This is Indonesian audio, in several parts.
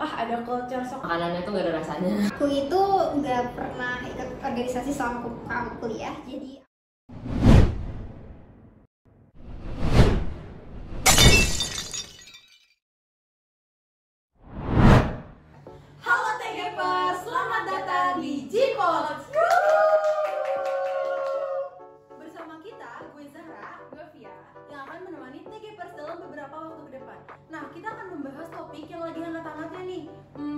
ada culture shock. Makanannya tuh nggak ada rasanya. Aku itu nggak pernah ikut organisasi selama aku kuliah, jadi Halo TGPers, selamat datang di G-Pod. Bersama kita, gue Zahra, gue Via, yang akan menemani TGPers dalam beberapa waktu ke depan. Nah, kita akan membahas topik yang lagi hangat-hangatnya nih.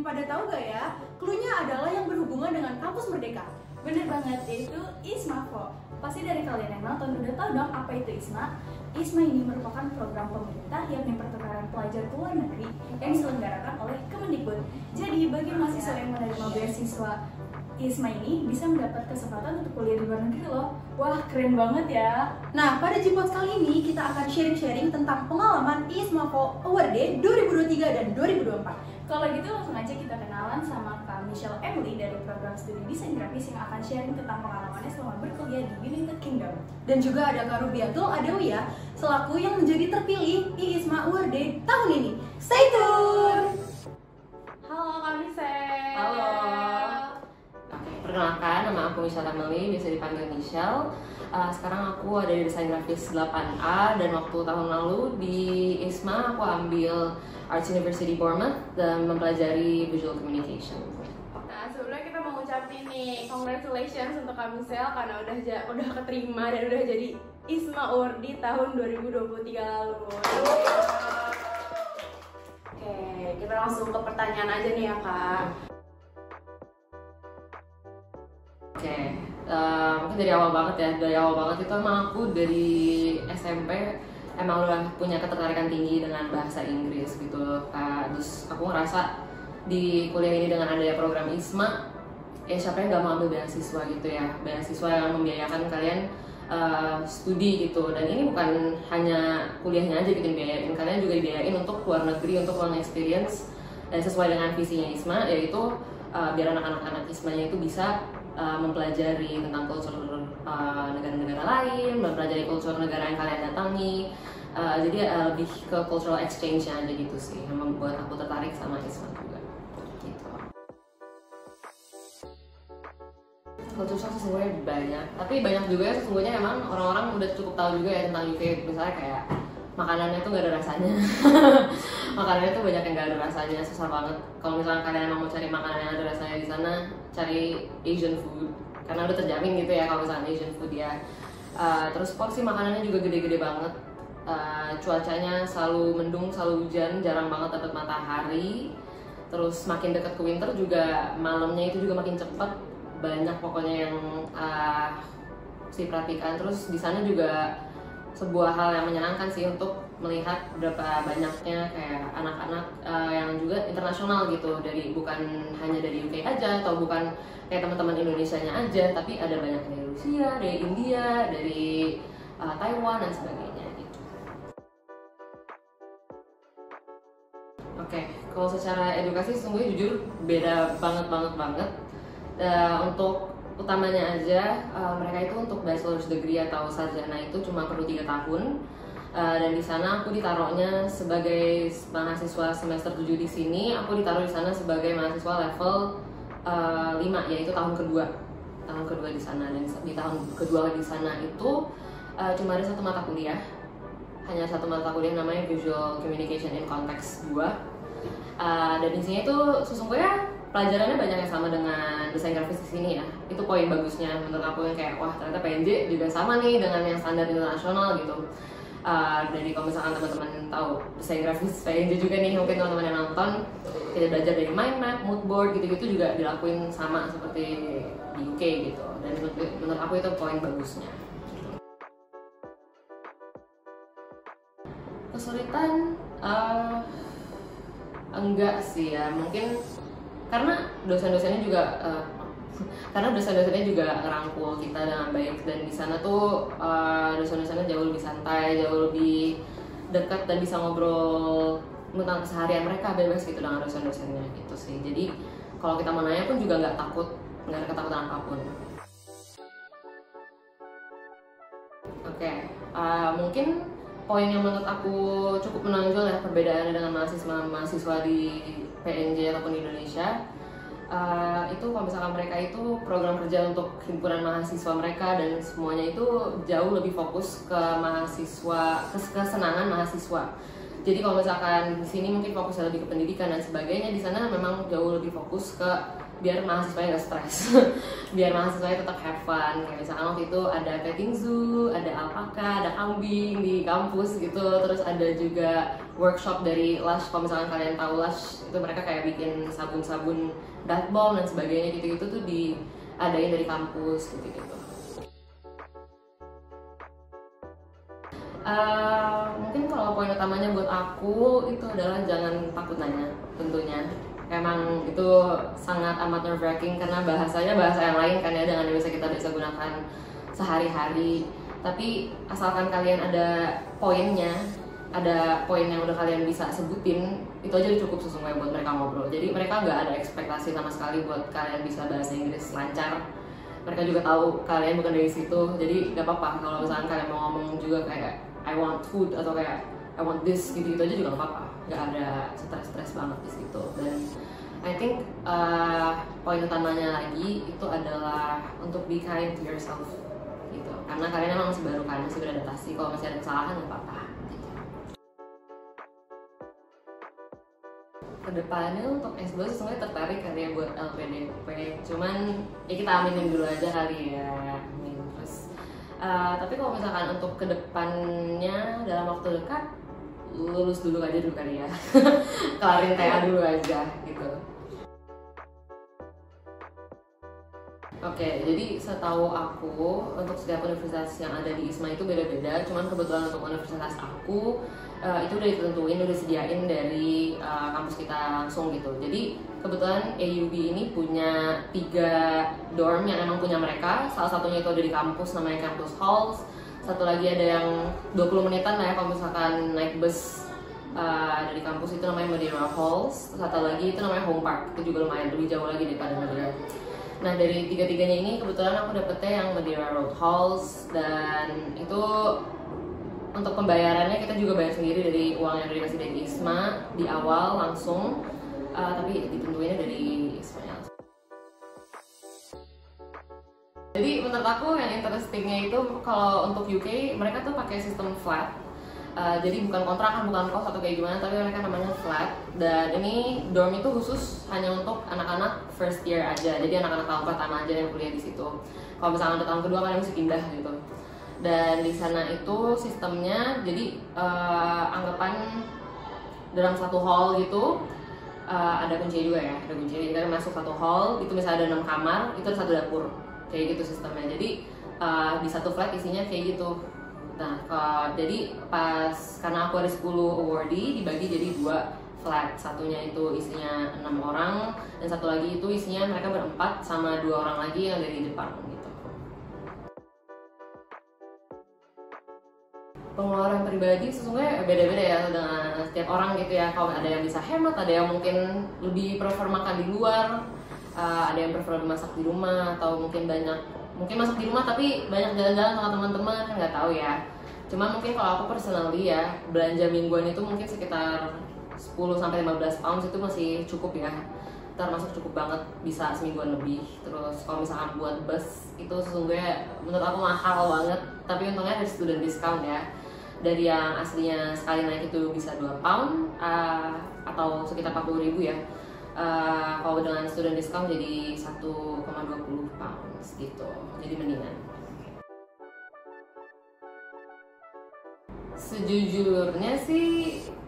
Pada tahu gak ya? Cluenya adalah yang berhubungan dengan kampus merdeka. Bener banget, yaitu ISMAFO. Pasti dari kalian yang nonton udah tahu dong apa itu ISMA. ISMA ini merupakan program pemerintah yakni pertukaran pelajar ke luar negeri yang diselenggarakan oleh Kemendikbud. Jadi bagi mahasiswa yang menerima beasiswa ISMA ini bisa mendapat kesempatan untuk kuliah di luar negeri loh. Wah, keren banget ya. Nah, pada G-Pod kali ini kita akan sharing-sharing tentang pengalaman ISMAFO Award Day 2023 dan 2024. Kalau gitu langsung aja kita kenalan sama Kak Michelle Emily dari program studi desain grafis yang akan sharing tentang pengalamannya selama berkuliah di United Kingdom. Dan juga ada Kak Rubiatul Adawiyah selaku yang menjadi terpilih ISMA Award Day tahun ini. Stay tune! Halo Kak Michelle. Halo. Perkenalkan, nama aku Michelle Emily, biasa dipanggil Michelle. Sekarang aku ada di desain grafis 8A dan waktu tahun lalu di ISMA aku ambil Arts University Bournemouth dan mempelajari visual communication. Nah, sebelumnya kita mau ngucapin nih congratulations untuk Kak Michelle karena udah keterima dan udah jadi ISMA Award di tahun 2023 lalu. Oke, kita langsung ke pertanyaan aja nih ya Kak. Oke, mungkin dari awal banget ya, itu emang aku dari SMP emang udah punya ketertarikan tinggi dengan bahasa Inggris gitu. Terus aku ngerasa di kuliah ini dengan adanya program ISMA, ya siapa yang gak mau ambil beasiswa gitu ya, beasiswa yang membiayakan kalian studi gitu. Dan ini bukan hanya kuliahnya aja gitu dibiayain, kalian juga dibiayain untuk luar negeri, untuk long experience dan sesuai dengan visinya ISMA, yaitu biar anak-anak ISMA-nya itu bisa mempelajari tentang culture negara-negara lain, mempelajari culture negara yang kalian datangi. Jadi lebih ke cultural exchange-nya aja gitu sih, yang membuat aku tertarik sama ISMA juga. Gitu. Culture shock sesungguhnya banyak, tapi banyak juga ya sesungguhnya emang orang-orang udah cukup tahu juga ya tentang UK. Misalnya kayak makanannya tuh gak ada rasanya. Makanannya tuh banyak yang gak ada rasanya, susah banget. Kalau misalnya kalian emang mau cari makanan yang ada rasanya di sana, cari Asian food, karena udah terjamin gitu ya kalau misalnya Asian food ya. Terus porsi makanannya juga gede-gede banget. Cuacanya selalu mendung, selalu hujan, jarang banget dapat matahari. Terus makin dekat ke winter juga malamnya itu juga makin cepet. Banyak pokoknya yang diperhatikan. Terus di sana juga sebuah hal yang menyenangkan sih untuk melihat berapa banyaknya kayak anak-anak yang juga internasional gitu, dari bukan hanya dari UK aja atau bukan kayak teman-teman Indonesianya aja, tapi ada banyak dari Rusia, dari India, dari Taiwan dan sebagainya gitu. Oke, kalau secara edukasi sesungguhnya jujur beda banget. Untuk utamanya aja, mereka itu untuk bachelor's degree atau sarjana itu cuma perlu 3 tahun. Dan di sana aku ditaruhnya sebagai mahasiswa semester 7 di sini, aku ditaruh di sana sebagai mahasiswa level 5, yaitu tahun kedua di sana. Dan di tahun kedua di sana itu cuma ada satu mata kuliah, hanya satu mata kuliah namanya Visual Communication in Context 2. Dan di sini itu sesungguhnya pelajarannya banyak yang sama dengan desain grafis di sini ya. Itu poin bagusnya menurut aku, yang kayak wah ternyata PNJ juga sama nih dengan yang standar internasional gitu. Dari kalau misalkan teman-teman tahu desain grafis PNJ juga nih, mungkin teman-teman yang nonton, kita belajar dari mind map, mood board gitu-gitu juga dilakuin sama seperti di UK gitu. Dan menurut aku itu poin bagusnya. Kesulitan enggak sih ya, mungkin karena dosen-dosennya juga ngerangkul kita dengan baik, dan di sana tuh dosen-dosennya jauh lebih santai, jauh lebih dekat dan bisa ngobrol tentang keseharian mereka bebas gitu dengan dosen-dosennya gitu sih. Jadi kalau kita mau nanya pun juga nggak ada ketakutan apapun. Oke, mungkin poin yang menurut aku cukup menonjol ya perbedaannya dengan mahasiswa di PNJ ataupun di Indonesia, itu kalau misalkan mereka itu program kerja untuk himpunan mahasiswa mereka dan semuanya itu jauh lebih fokus ke mahasiswa, kesenangan mahasiswa. Jadi kalau misalkan di sini mungkin fokusnya lebih ke pendidikan dan sebagainya, di sana memang jauh lebih fokus ke biar mahasiswanya nggak stres, biar mahasiswanya tetap have fun. Kayak misalkan waktu itu ada petting zoo, ada alpaka, ada kambing di kampus gitu, terus ada juga workshop dari Lush. Kalau misalkan kalian tahu Lush, itu mereka kayak bikin sabun-sabun bath bomb dan sebagainya gitu-gitu tuh diadain dari kampus gitu-gitu. Mungkin kalau poin utamanya buat aku itu adalah jangan takut nanya tentunya. Emang itu sangat amat nerve-wracking karena bahasanya bahasa yang lain kan ya dengan yang kita bisa gunakan sehari-hari. Tapi asalkan kalian ada poinnya, ada poin yang udah kalian bisa sebutin, itu aja cukup sesungguhnya buat mereka ngobrol. Jadi mereka nggak ada ekspektasi sama sekali buat kalian bisa bahasa Inggris lancar. Mereka juga tahu kalian bukan dari situ, jadi nggak apa-apa kalau misalkan kalian mau ngomong juga kayak I want food atau kayak I want this gitu-gitu aja juga nggak apa-apa. Nggak ada stres-stres banget di situ. Dan I think poin utamanya lagi itu adalah untuk be kind to yourself gitu. Karena kalian emang masih baru kan, masih beradaptasi. Kalau masih ada kesalahan nggak apa-apa. Kedepannya untuk S2 sesungguhnya tertarik kali ya buat LPDP, cuman ya kita aminin dulu aja kali ya. Amin. Terus tapi kalau misalkan untuk kedepannya dalam waktu dekat lulus dulu aja dulu kali ya. Kelarin TA dulu aja gitu. Oke, jadi setahu aku untuk setiap universitas yang ada di ISMA itu beda-beda. Cuman kebetulan untuk universitas aku itu udah ditentuin, udah disediain dari kampus kita langsung gitu. Jadi kebetulan AUB ini punya 3 dorm yang emang punya mereka. Salah satunya itu ada di kampus namanya Campus Halls. Satu lagi ada yang 20 menitan lah ya kalau misalkan naik bus dari kampus itu namanya Madeira Halls. Satu lagi itu namanya Home Park, itu juga lumayan lebih jauh lagi daripada Madeira. Nah dari 3-tiganya ini kebetulan aku dapetnya yang Madeira Road Halls, dan itu untuk pembayarannya kita juga bayar sendiri dari uang yang dikasih dari ISMA di awal langsung, tapi ditentuinnya dari ISMA. Jadi menurut aku yang interestingnya itu kalau untuk UK mereka tuh pakai sistem flat. Jadi bukan kontrakan, bukan kos atau kayak gimana, tapi mereka namanya flat. Dan ini dorm itu khusus hanya untuk anak-anak first year aja. Jadi anak-anak tahun pertama aja yang kuliah di situ. Kalau misalnya ada tahun kedua kalian mesti pindah gitu. Dan di sana itu sistemnya jadi anggapan dalam satu hall gitu ada kunci juga ya, ada kunci. Jadi kita masuk satu hall itu misalnya ada 6 kamar, itu ada 1 dapur. Kayak gitu sistemnya. Jadi di satu flat isinya kayak gitu. Nah, jadi pas karena aku ada 10 awardee dibagi jadi 2 flat. Satunya itu isinya 6 orang dan satu lagi itu isinya mereka berempat sama 2 orang lagi yang dari depan gitu. Pengeluaran pribadi sesungguhnya beda-beda ya dengan setiap orang gitu ya. Kalau ada yang bisa hemat, ada yang mungkin lebih prefer makan di luar, ada yang prefer masak di rumah, atau mungkin masak di rumah tapi banyak jalan-jalan sama teman-teman, kan nggak tahu ya. Cuma mungkin kalau aku personally ya, belanja mingguan itu mungkin sekitar 10-15 pounds itu masih cukup ya. Termasuk cukup banget, bisa semingguan lebih. Terus kalau misalkan buat bus itu sesungguhnya menurut aku mahal banget, tapi untungnya ada student discount ya. Dari yang aslinya sekali naik itu bisa 2 pound atau sekitar 40.000 ya. Kalau dengan student discount jadi 1,20 pounds gitu, jadi mendingan.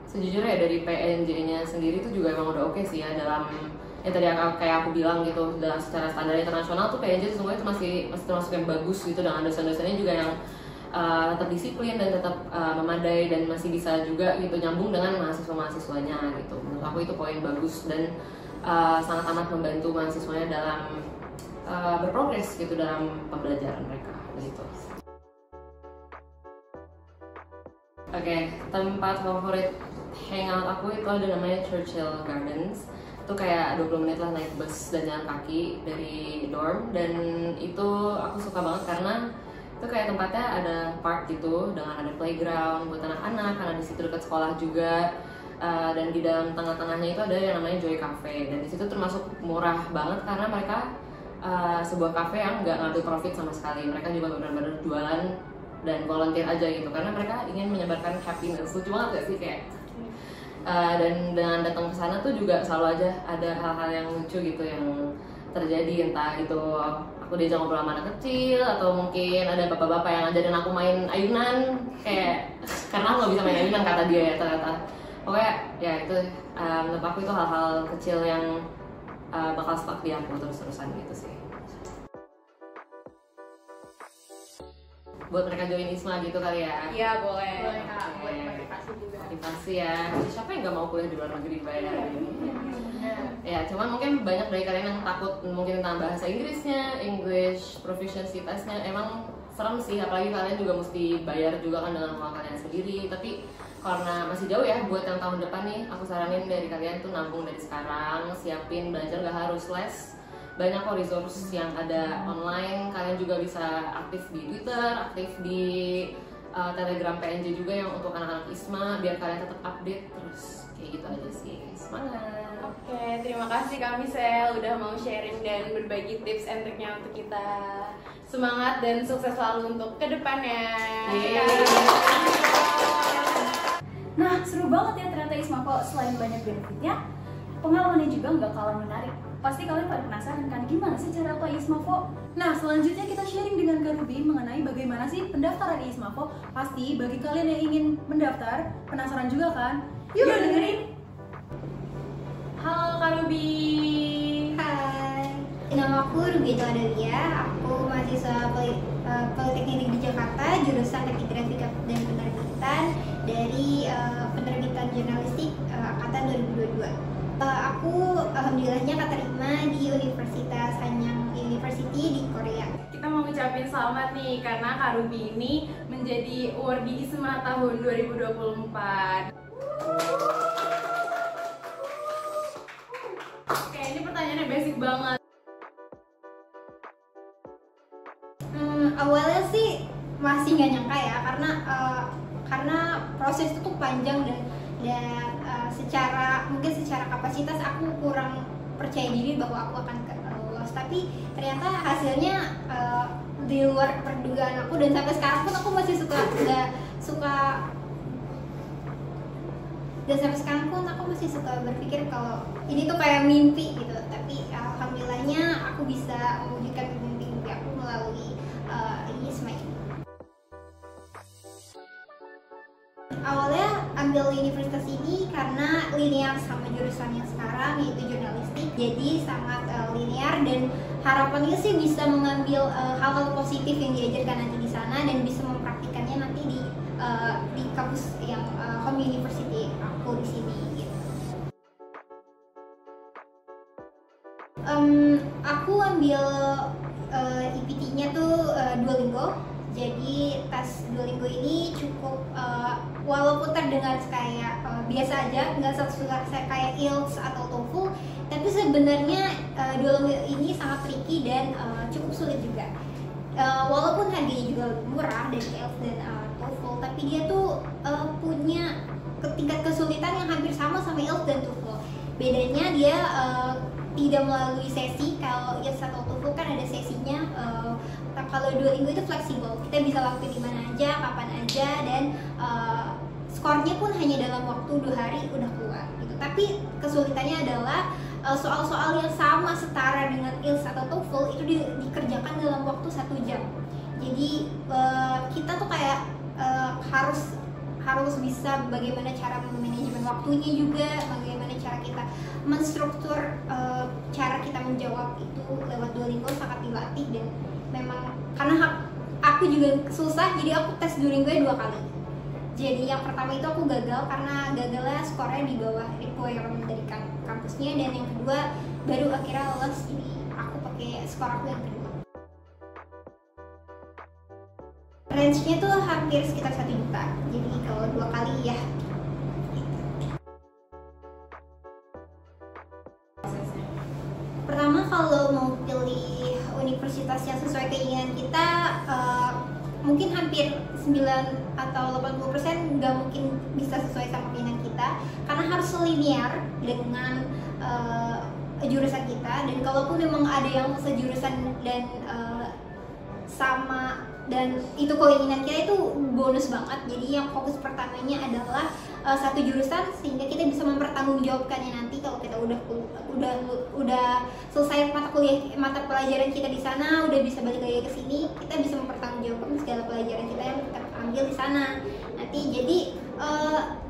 Sejujurnya dari PNJ-nya sendiri itu juga emang udah oke sih ya, dalam yang tadi kayak aku bilang gitu, dalam secara standar internasional tuh PNJ sesungguhnya itu masih termasuk yang bagus gitu, dengan dosen-dosennya juga yang tetap disiplin dan tetap memadai dan masih bisa juga gitu nyambung dengan mahasiswa-mahasiswanya gitu. Menurut aku itu poin bagus dan sangat amat membantu mahasiswanya dalam berprogres gitu dalam pembelajaran mereka gitu. Oke, tempat favorit hangout aku itu ada namanya Churchill Gardens. Itu kayak 20 menit lah naik bus dan jalan kaki dari dorm, dan itu aku suka banget karena itu kayak tempatnya ada park gitu dengan ada playground buat anak-anak, karena di situ dekat sekolah juga. Dan di dalam tengah-tengahnya itu ada yang namanya Joy Cafe, dan di situ termasuk murah banget karena mereka sebuah cafe yang nggak ngambil profit sama sekali. Mereka juga benar-benar jualan dan volunteer aja gitu, karena mereka ingin menyebarkan happiness. Lucu banget gak sih kayak dan dengan datang ke sana tuh juga selalu aja ada hal-hal yang lucu gitu yang terjadi, entah itu aku diajak ngobrol sama anak kecil atau mungkin ada bapak-bapak yang ngajarin aku main ayunan kayak karena aku nggak bisa main ayunan kata dia ya ternyata. Pokoknya ya itu menurut aku itu hal-hal kecil yang bakal stuck di aku terus-terusan gitu sih. Buat mereka join ISMA gitu kali ya? Iya boleh. Boleh Kak, buat motivasi juga. Motivasi ya. Siapa yang nggak mau kuliah di luar negeri bayar? Ya, cuman mungkin banyak dari kalian yang takut mungkin tentang bahasa Inggrisnya, English proficiency testnya. Emang serem sih, apalagi kalian juga mesti bayar juga kan dengan uang kalian sendiri. Tapi karena masih jauh ya, buat yang tahun depan nih, aku saranin dari kalian tuh nabung dari sekarang, siapin belajar, gak harus les. Banyak kok resource yang ada online. Kalian juga bisa aktif di Twitter, aktif di Telegram PNJ juga yang untuk anak-anak ISMA, biar kalian tetap update terus. Kayak gitu aja sih. Semangat. Oke, terima kasih Kak Michelle udah mau sharing dan berbagi tips and triknya untuk kita. Semangat dan sukses selalu untuk kedepannya. Nah, seru banget ya ternyata ISMAFO. Selain banyak benefitnya, pengalamannya juga nggak kalah menarik. Pasti kalian pada penasaran kan gimana sih cara apply ISMAFO? Nah, selanjutnya kita sharing dengan Kak Ruby mengenai bagaimana sih pendaftaran di ISMAFO. Pasti bagi kalian yang ingin mendaftar, penasaran juga kan? Yuk dengerin! Halo Kak Ruby. Hai, nama aku Ruby Adalia. Aku mahasiswa Politeknik Negeri Jakarta, jurusan Teknik Grafik dan Penerbitan dari penerbitan jurnalistik angkatan 2022. Aku alhamdulillahnya keterima di Universitas Hanyang University di Korea. Kita mau ngucapin selamat nih karena Kak Ruby ini menjadi awardee ISMA tahun 2024. Oke, ini pertanyaannya basic banget. Awalnya sih masih nggak nyangka ya, karena proses itu tuh panjang dan secara kapasitas aku kurang percaya diri bahwa aku akan lolos, tapi ternyata hasilnya di luar perdugaan aku, dan sampai sekarang pun aku masih suka berpikir kalau ini tuh kayak mimpi gitu, tapi alhamdulillahnya aku bisa mewujudkan mimpi aku melalui ISMA ini. Awalnya ambil universitas ini karena linear sama jurusan yang sekarang, yaitu jurnalistik, jadi sangat linear, dan harapannya sih bisa mengambil hal-hal positif yang diajarkan nanti di sana dan bisa mempraktikannya nanti di kampus yang home university aku di sini gitu. Aku ambil IPT-nya tuh Duolingo. Jadi tes Duolingo ini cukup walaupun terdengar kayak biasa aja, nggak susah kayak IELTS atau TOEFL, tapi sebenarnya Duolingo ini sangat tricky dan cukup sulit juga. Walaupun harganya juga murah dari IELTS dan TOEFL, tapi dia tuh punya tingkat kesulitan yang hampir sama IELTS dan TOEFL. Bedanya dia tidak melalui sesi. Kalau IELTS atau TOEFL kan ada sesinya. Kalau Duolingo itu fleksibel, kita bisa lakuin di mana aja, kapan aja, dan skornya pun hanya dalam waktu 2 hari udah keluar gitu. Tapi kesulitannya adalah soal-soal yang sama setara dengan IELTS atau TOEFL itu dikerjakan dalam waktu 1 jam. Jadi kita tuh kayak harus bisa bagaimana cara manajemen waktunya juga, bagaimana cara kita menstruktur cara kita menjawab itu lewat Duolingo sangat dilatih. Dan memang karena aku juga susah, jadi aku tes Duolingo 2 kali. Jadi yang pertama itu aku gagal karena gagalnya skornya di bawah requirement dari kampusnya, dan yang kedua baru akhirnya lolos, jadi aku pakai skor aku yang kedua. Range-nya tuh hampir sekitar 1 juta, jadi kalau 2 kali ya. Pertama, kalau mau pilih universitas yang sesuai keinginan kita, mungkin hampir 9 atau 80% nggak mungkin bisa sesuai sama keinginan kita, karena harus linear dengan jurusan kita. Dan kalaupun memang ada yang sejurusan dan sama dan itu keinginan kita, itu bonus banget. Jadi yang fokus pertamanya adalah satu jurusan, sehingga kita bisa mempertanggungjawabkannya nanti kalau kita udah selesai mata pelajaran kita di sana, udah bisa balik lagi ke sini, kita bisa mempertanggungjawabkan segala pelajaran kita yang kita ambil di sana nanti. Jadi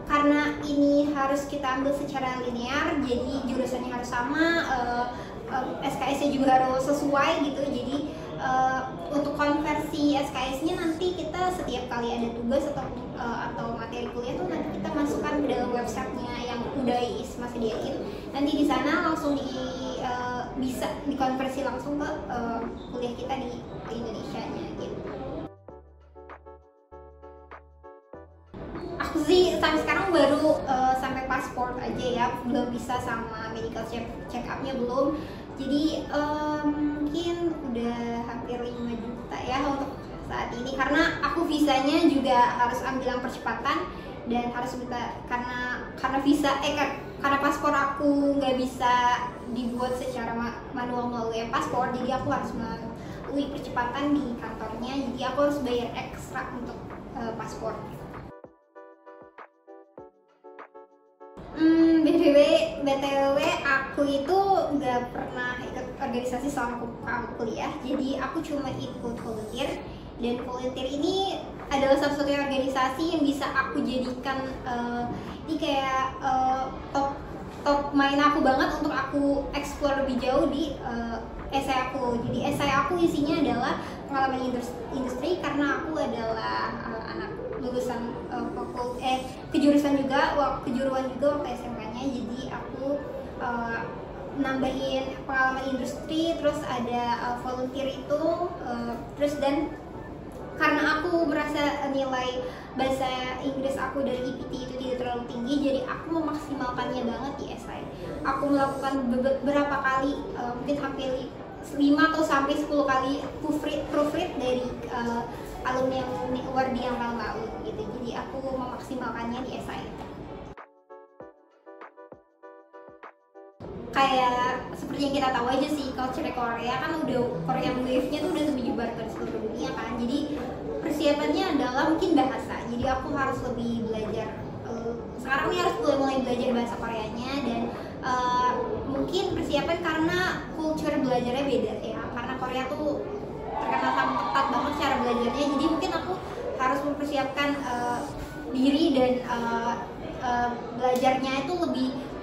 karena ini harus kita ambil secara linear, jadi jurusannya harus sama, SKS-nya juga harus sesuai gitu. Jadi untuk konversi SKS-nya nanti kita setiap kali ada tugas atau materi kuliah tuh nanti kita masukkan ke dalam websitenya yang udah ISMA sediain. Nanti di sana langsung bisa dikonversi langsung ke kuliah kita di Indonesia-nya gitu. Aku sih sampai sekarang baru sampai paspor aja ya, belum bisa sama medical check up-nya belum. Jadi mungkin udah hampir 5 juta ya untuk saat ini, karena aku visanya juga harus ambil yang percepatan dan harus minta karena visa karena paspor aku nggak bisa dibuat secara manual melalui paspor, jadi aku harus melalui percepatan di kantornya, jadi aku harus bayar ekstra untuk paspor. BTW aku itu nggak pernah ikut organisasi selama aku kuliah, jadi aku cuma ikut volunteer. Dan volunteer ini adalah satu-satunya organisasi yang bisa aku jadikan ini kayak top main aku banget untuk aku explore lebih jauh di essay aku. Jadi essay aku isinya adalah pengalaman industri, karena aku adalah anak lulusan kejuruan juga waktu SMK-nya. Jadi aku nambahin pengalaman industri, terus ada volunteer itu, terus dan karena aku merasa nilai bahasa Inggris aku dari IPT itu tidak terlalu tinggi, jadi aku memaksimalkannya banget di essay. Aku melakukan beberapa kali, mungkin hampir 5 atau sampai 10 kali proofread dari alumni yang wardi yang lalu gitu. Jadi aku memaksimalkannya di essay. Kayak seperti yang kita tahu aja sih, culture Korea kan udah Korean Wave-nya tuh udah menyebar ke seluruh dunia kan. Jadi persiapannya adalah mungkin bahasa. Jadi aku harus lebih belajar. Sekarang ini harus mulai belajar bahasa Koreanya, dan mungkin persiapan karena culture belajarnya beda ya. Karena Korea tuh terkenal sama ketat banget cara belajarnya. Jadi mungkin aku harus mempersiapkan diri dan belajarnya itu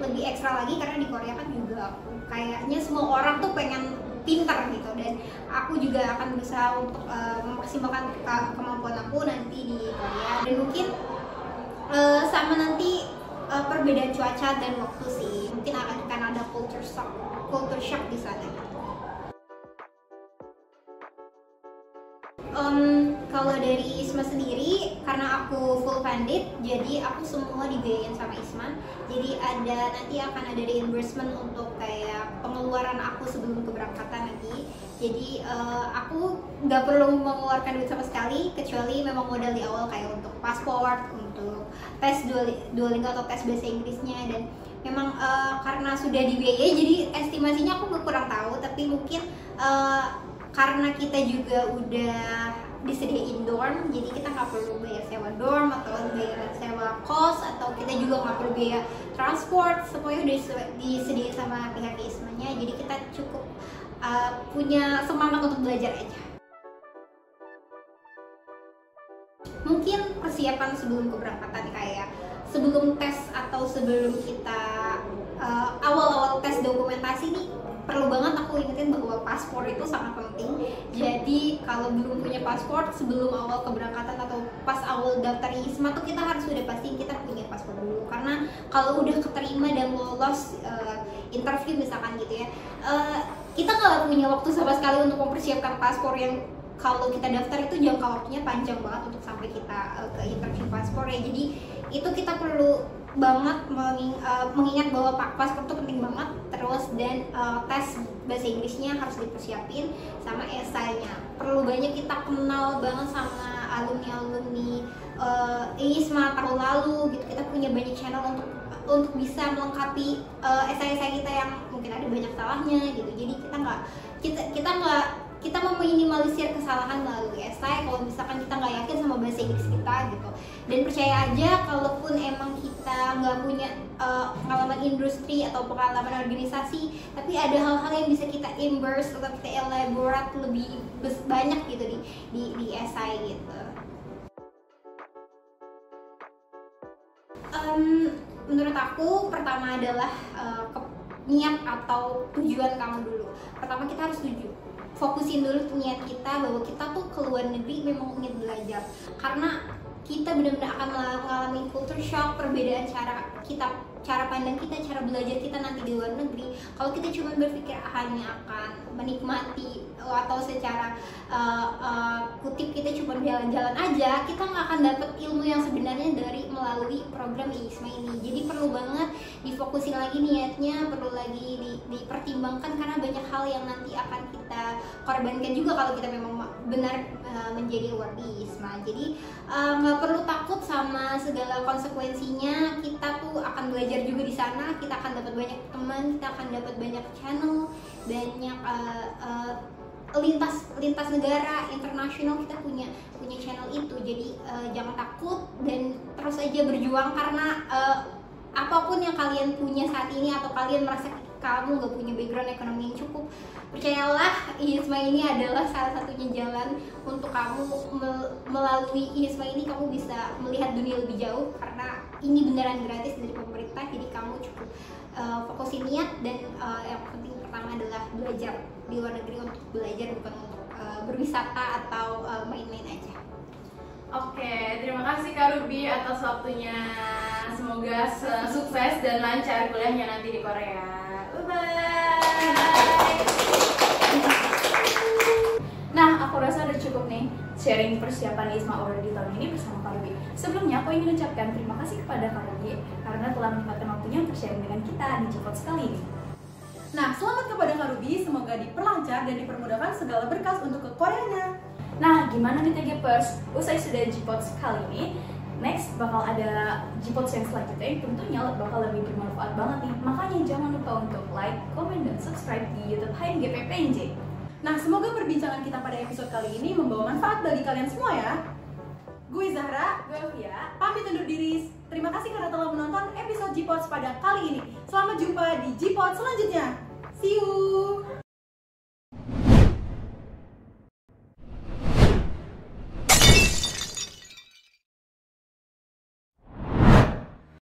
lebih ekstra lagi, karena di Korea kan juga kayaknya semua orang tuh pengen pintar gitu, dan aku juga akan berusaha untuk memaksimalkan kemampuan aku nanti di Korea. Dan mungkin sama nanti perbedaan cuaca dan waktu sih, mungkin akan ada culture shock di sana. Kalau dari ISMA sendiri, karena aku full funded, jadi aku semua dibiayain sama ISMA. Jadi nanti akan ada reimbursement untuk kayak pengeluaran aku sebelum keberangkatan nanti. Jadi aku nggak perlu mengeluarkan duit sama sekali, kecuali memang modal di awal kayak untuk paspor, untuk tes Duolingo atau tes bahasa Inggrisnya. Dan memang karena sudah dibiayai, jadi estimasinya aku kurang tahu, tapi mungkin karena kita juga udah disediain dorm, jadi kita nggak perlu bayar sewa dorm atau bayar sewa kos, atau kita juga nggak perlu biaya transport, semuanya udah disediain sama pihak ISMA-nya. Jadi kita cukup punya semangat untuk belajar aja. Mungkin persiapan sebelum keberangkatan, kayak sebelum tes atau sebelum kita awal-awal tes dokumentasi nih, perlu banget aku ingetin bahwa paspor itu sangat penting. Jadi kalau belum punya paspor sebelum awal keberangkatan atau pas awal daftar ISMA tuh kita harus udah pasti kita punya paspor dulu, karena kalau udah keterima dan lolos interview misalkan gitu ya, kita nggak punya waktu sama sekali untuk mempersiapkan paspor, yang kalau kita daftar itu jangka waktunya panjang banget untuk sampai kita ke interview paspor ya. Jadi itu kita perlu banget mengingat bahwa paspor itu penting banget. Terus dan tes bahasa Inggrisnya harus dipersiapin, sama esainya perlu banyak kita kenal banget sama alumni ISMA tahun lalu gitu. Kita punya banyak channel untuk bisa melengkapi esai-esai kita yang mungkin ada banyak salahnya gitu. Jadi kita meminimalisir kesalahan melalui esai kalau misalkan kita nggak yakin sama bahasa Inggris kita gitu. Dan percaya aja, kalaupun emang kita nggak punya pengalaman industri atau pengalaman organisasi, tapi ada hal-hal yang bisa kita immerse atau kita elaborate lebih banyak gitu di esai gitu. Menurut aku pertama adalah niat atau tujuan kamu dulu. Pertama kita harus fokusin dulu niat kita bahwa kita tuh ke luar negeri memang ingin belajar, karena kita benar-benar akan mengalami culture shock, perbedaan cara pandang kita, cara belajar kita nanti di luar negeri. Kalau kita cuma berpikir hanya akan menikmati atau secara kutip kita cuma jalan-jalan aja, kita nggak akan dapat ilmu yang sebenarnya dari melalui program ISMA ini. Jadi perlu banget difokusin lagi niatnya, perlu lagi dipertimbangkan, karena banyak hal yang nanti akan kita korbankan juga kalau kita memang benar menjadi awardee ISMA. Jadi nggak perlu takut sama segala konsekuensinya. Kita tuh akan belajar juga di sana, kita akan dapat banyak teman, kita akan dapat banyak channel, banyak lintas negara, internasional, kita punya channel itu. Jadi jangan takut dan terus aja berjuang, karena apapun yang kalian punya saat ini atau kalian merasa kamu gak punya background ekonomi yang cukup, percayalah ISMA ini adalah salah satunya jalan untuk kamu. Melalui ISMA ini kamu bisa melihat dunia lebih jauh, karena ini beneran gratis dari pemerintah. Jadi kamu cukup fokusin niat, dan yang penting pertama adalah belajar di luar negeri, untuk belajar bukan untuk berwisata atau main-main aja. Oke, terima kasih Kak Ruby atas waktunya. Semoga sukses dan lancar kuliahnya nanti di Korea. Bye-bye. Nah, aku rasa udah cukup nih sharing persiapan ISMA Award di tahun ini bersama Kak Ruby. Sebelumnya, aku ingin ucapkan terima kasih kepada Kak Ruby karena telah menyempatkan waktunya untuk sharing dengan kita di G-Pods kali ini. Nah, selamat kepada Kak Ruby, semoga diperlancar dan dipermudahkan segala berkas untuk ke Koreanya. Nah, gimana nih T-Gapers? Usai sudah G-Pods kali ini, next bakal ada G-Pods yang selanjutnya yang tentunya bakal lebih bermanfaat banget nih. Makanya jangan lupa untuk like, comment, dan subscribe di YouTube HMGP PNJ. Nah, semoga perbincangan kita pada episode kali ini membawa manfaat bagi kalian semua ya. Gue Zahra, Gue Via, pamit undur diri. Terima kasih karena telah menonton episode G-Pods pada kali ini. Selamat jumpa di G-Pods selanjutnya. See you!